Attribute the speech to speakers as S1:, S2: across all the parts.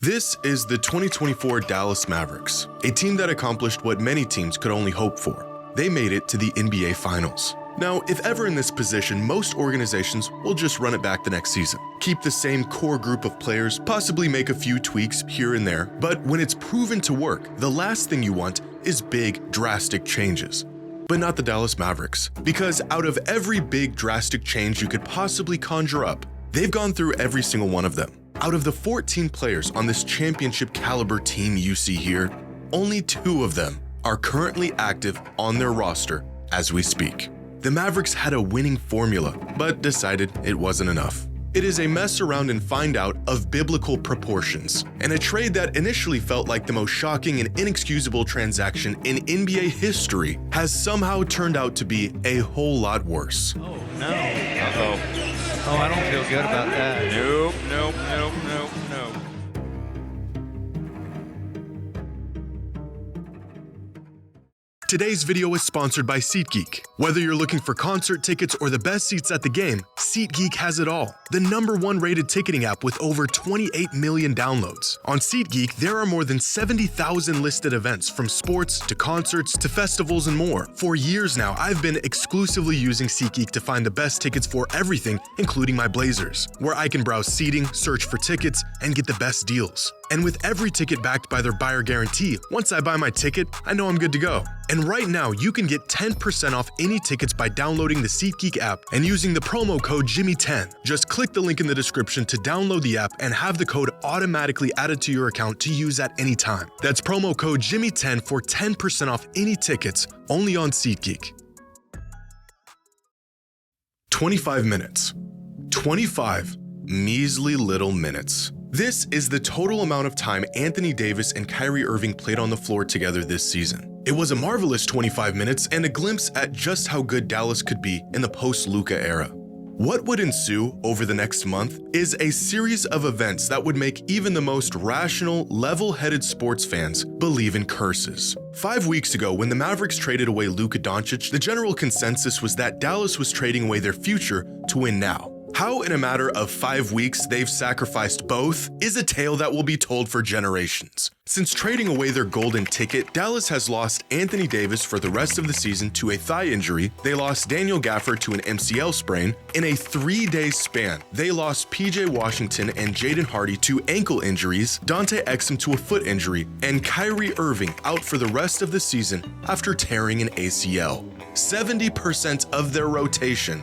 S1: This is the 2024 Dallas Mavericks, a team that accomplished what many teams could only hope for. They made it to the NBA Finals. Now, if ever in this position, most organizations will just run it back the next season. Keep the same core group of players, possibly make a few tweaks here and there, but when it's proven to work, the last thing you want is big, drastic changes. But not the Dallas Mavericks, because out of every big, drastic change you could possibly conjure up, they've gone through every single one of them. Out of the 14 players on this championship caliber team you see here, only 2 of them are currently active on their roster as we speak. The Mavericks had a winning formula, but decided it wasn't enough. It is a mess around and find out of biblical proportions, and a trade that initially felt like the most shocking and inexcusable transaction in NBA history has somehow turned out to be a whole lot worse.
S2: Oh, no. Uh-oh. Oh, I don't feel good about that.
S3: Nope.
S1: Today's video is sponsored by SeatGeek. Whether you're looking for concert tickets or the best seats at the game, SeatGeek has it all. The #1 rated ticketing app with over 28 million downloads. On SeatGeek, there are more than 70,000 listed events from sports to concerts to festivals and more. For years now, I've been exclusively using SeatGeek to find the best tickets for everything, including my Blazers, where I can browse seating, search for tickets, and get the best deals. And with every ticket backed by their buyer guarantee, once I buy my ticket, I know I'm good to go. And right now, you can get 10% off any tickets by downloading the SeatGeek app and using the promo code Jimmy10. Just click the link in the description to download the app and have the code automatically added to your account to use at any time. That's promo code Jimmy10 for 10% off any tickets, only on SeatGeek. 25 minutes. 25 measly little minutes. This is the total amount of time Anthony Davis and Kyrie Irving played on the floor together this season. It was a marvelous 25 minutes and a glimpse at just how good Dallas could be in the post-Luka era. What would ensue over the next month is a series of events that would make even the most rational, level-headed sports fans believe in curses. 5 weeks ago, when the Mavericks traded away Luka Doncic, the general consensus was that Dallas was trading away their future to win now. How in a matter of 5 weeks they've sacrificed both is a tale that will be told for generations. Since trading away their golden ticket, Dallas has lost Anthony Davis for the rest of the season to a thigh injury, they lost Daniel Gafford to an MCL sprain. In a 3-day span, they lost PJ Washington and Jaden Hardy to ankle injuries, Dante Exum to a foot injury, and Kyrie Irving out for the rest of the season after tearing an ACL. 70% of their rotation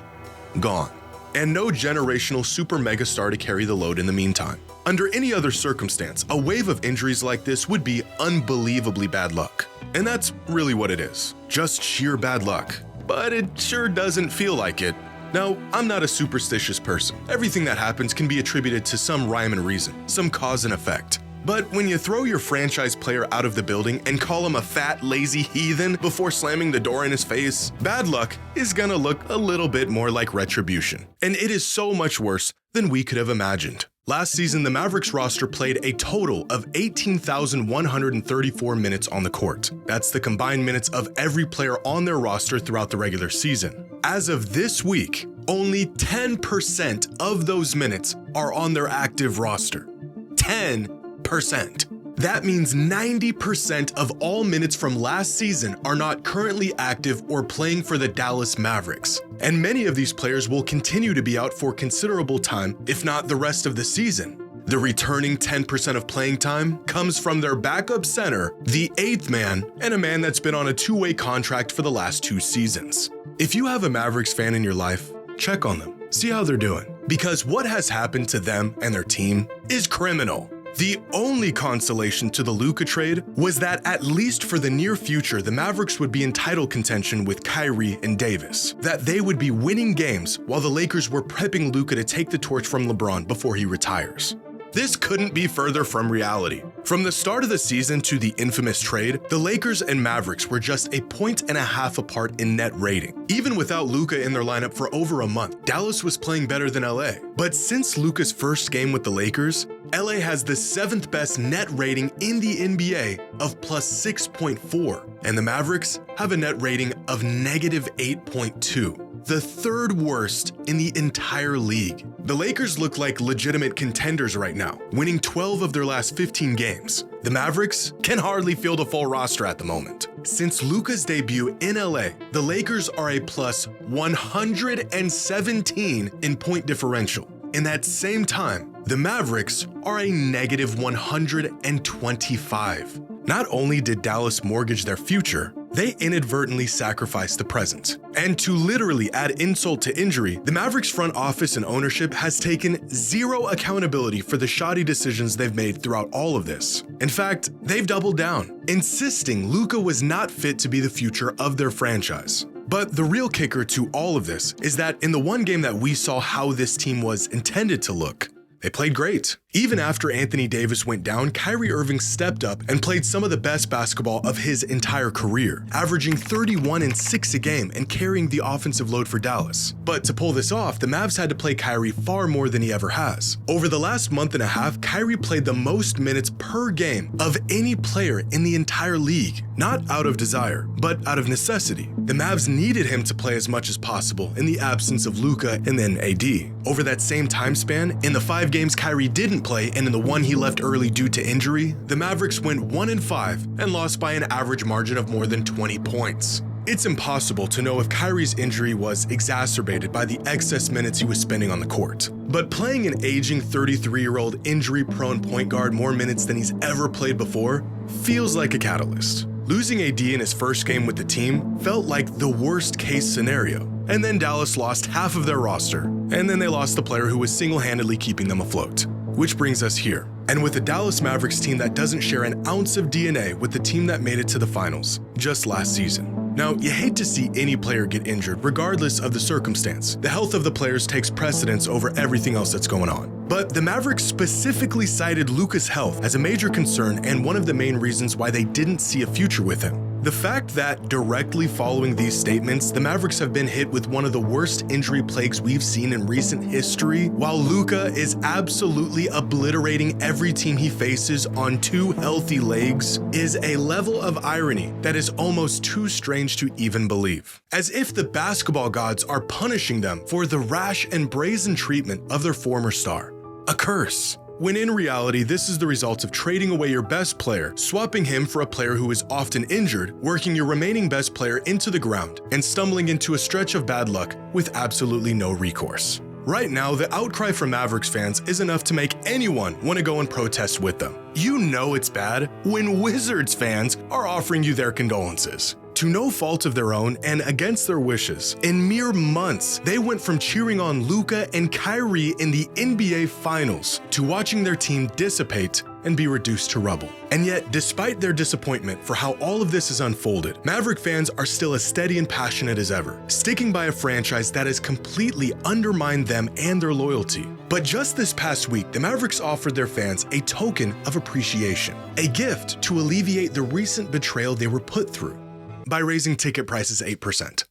S1: gone. And no generational super megastar to carry the load in the meantime. Under any other circumstance, a wave of injuries like this would be unbelievably bad luck. And that's really what it is, just sheer bad luck. But it sure doesn't feel like it. Now, I'm not a superstitious person. Everything that happens can be attributed to some rhyme and reason, some cause and effect. But when you throw your franchise player out of the building and call him a fat, lazy heathen before slamming the door in his face, bad luck is gonna look a little bit more like retribution. And it is so much worse than we could have imagined. Last season, the Mavericks roster played a total of 18,134 minutes on the court. That's the combined minutes of every player on their roster throughout the regular season. As of this week, only 10% of those minutes are on their active roster. 10%. That means 90% of all minutes from last season are not currently active or playing for the Dallas Mavericks. And many of these players will continue to be out for considerable time, if not the rest of the season. The returning 10% of playing time comes from their backup center, the 8th man, and a man that's been on a 2-way contract for the last 2 seasons. If you have a Mavericks fan in your life, check on them, see how they're doing. Because what has happened to them and their team is criminal. The only consolation to the Luka trade was that at least for the near future, the Mavericks would be in title contention with Kyrie and Davis, that they would be winning games while the Lakers were prepping Luka to take the torch from LeBron before he retires. This couldn't be further from reality. From the start of the season to the infamous trade, the Lakers and Mavericks were just a 1.5 apart in net rating. Even without Luka in their lineup for over a month, Dallas was playing better than LA. But since Luka's first game with the Lakers, LA has the 7th best net rating in the NBA of +6.4, and the Mavericks have a net rating of -8.2. the third worst in the entire league. The Lakers look like legitimate contenders right now, winning 12 of their last 15 games. The Mavericks can hardly field a full roster at the moment. Since Luka's debut in LA, the Lakers are a plus 117 in point differential. In that same time, the Mavericks are a negative 125. Not only did Dallas mortgage their future, they inadvertently sacrificed the present. And to literally add insult to injury, the Mavericks front office and ownership has taken zero accountability for the shoddy decisions they've made throughout all of this. In fact, they've doubled down, insisting Luka was not fit to be the future of their franchise. But the real kicker to all of this is that in the one game that we saw how this team was intended to look, they played great. Even after Anthony Davis went down, Kyrie Irving stepped up and played some of the best basketball of his entire career, averaging 31 and 6 a game and carrying the offensive load for Dallas. But to pull this off, the Mavs had to play Kyrie far more than he ever has. Over the last month and a half, Kyrie played the most minutes per game of any player in the entire league, not out of desire, but out of necessity. The Mavs needed him to play as much as possible in the absence of Luka and then AD. Over that same time span, in the 5 games Kyrie didn't play and in the one he left early due to injury, the Mavericks went 1-5 and lost by an average margin of more than 20 points. It's impossible to know if Kyrie's injury was exacerbated by the excess minutes he was spending on the court. But playing an aging 33-year-old injury-prone point guard more minutes than he's ever played before feels like a catalyst. Losing AD in his first game with the team felt like the worst-case scenario. And then Dallas lost half of their roster, and then they lost the player who was single-handedly keeping them afloat. Which brings us here. And with a Dallas Mavericks team that doesn't share an ounce of DNA with the team that made it to the finals just last season. Now, you hate to see any player get injured, regardless of the circumstance. The health of the players takes precedence over everything else that's going on. But the Mavericks specifically cited Luka's health as a major concern and one of the main reasons why they didn't see a future with him. The fact that directly following these statements, the Mavericks have been hit with one of the worst injury plagues we've seen in recent history, while Luka is absolutely obliterating every team he faces on 2 healthy legs, is a level of irony that is almost too strange to even believe. As if the basketball gods are punishing them for the rash and brazen treatment of their former star. A curse. When in reality, this is the result of trading away your best player, swapping him for a player who is often injured, working your remaining best player into the ground, and stumbling into a stretch of bad luck with absolutely no recourse. Right now, the outcry from Mavericks fans is enough to make anyone want to go and protest with them. You know it's bad when Wizards fans are offering you their condolences. To no fault of their own and against their wishes, in mere months, they went from cheering on Luka and Kyrie in the NBA Finals to watching their team dissipate and be reduced to rubble. And yet, despite their disappointment for how all of this has unfolded, Maverick fans are still as steady and passionate as ever, sticking by a franchise that has completely undermined them and their loyalty. But just this past week, the Mavericks offered their fans a token of appreciation, a gift to alleviate the recent betrayal they were put through, by raising ticket prices 8%.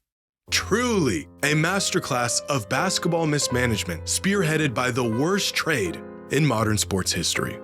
S1: Truly a masterclass of basketball mismanagement spearheaded by the worst trade in modern sports history.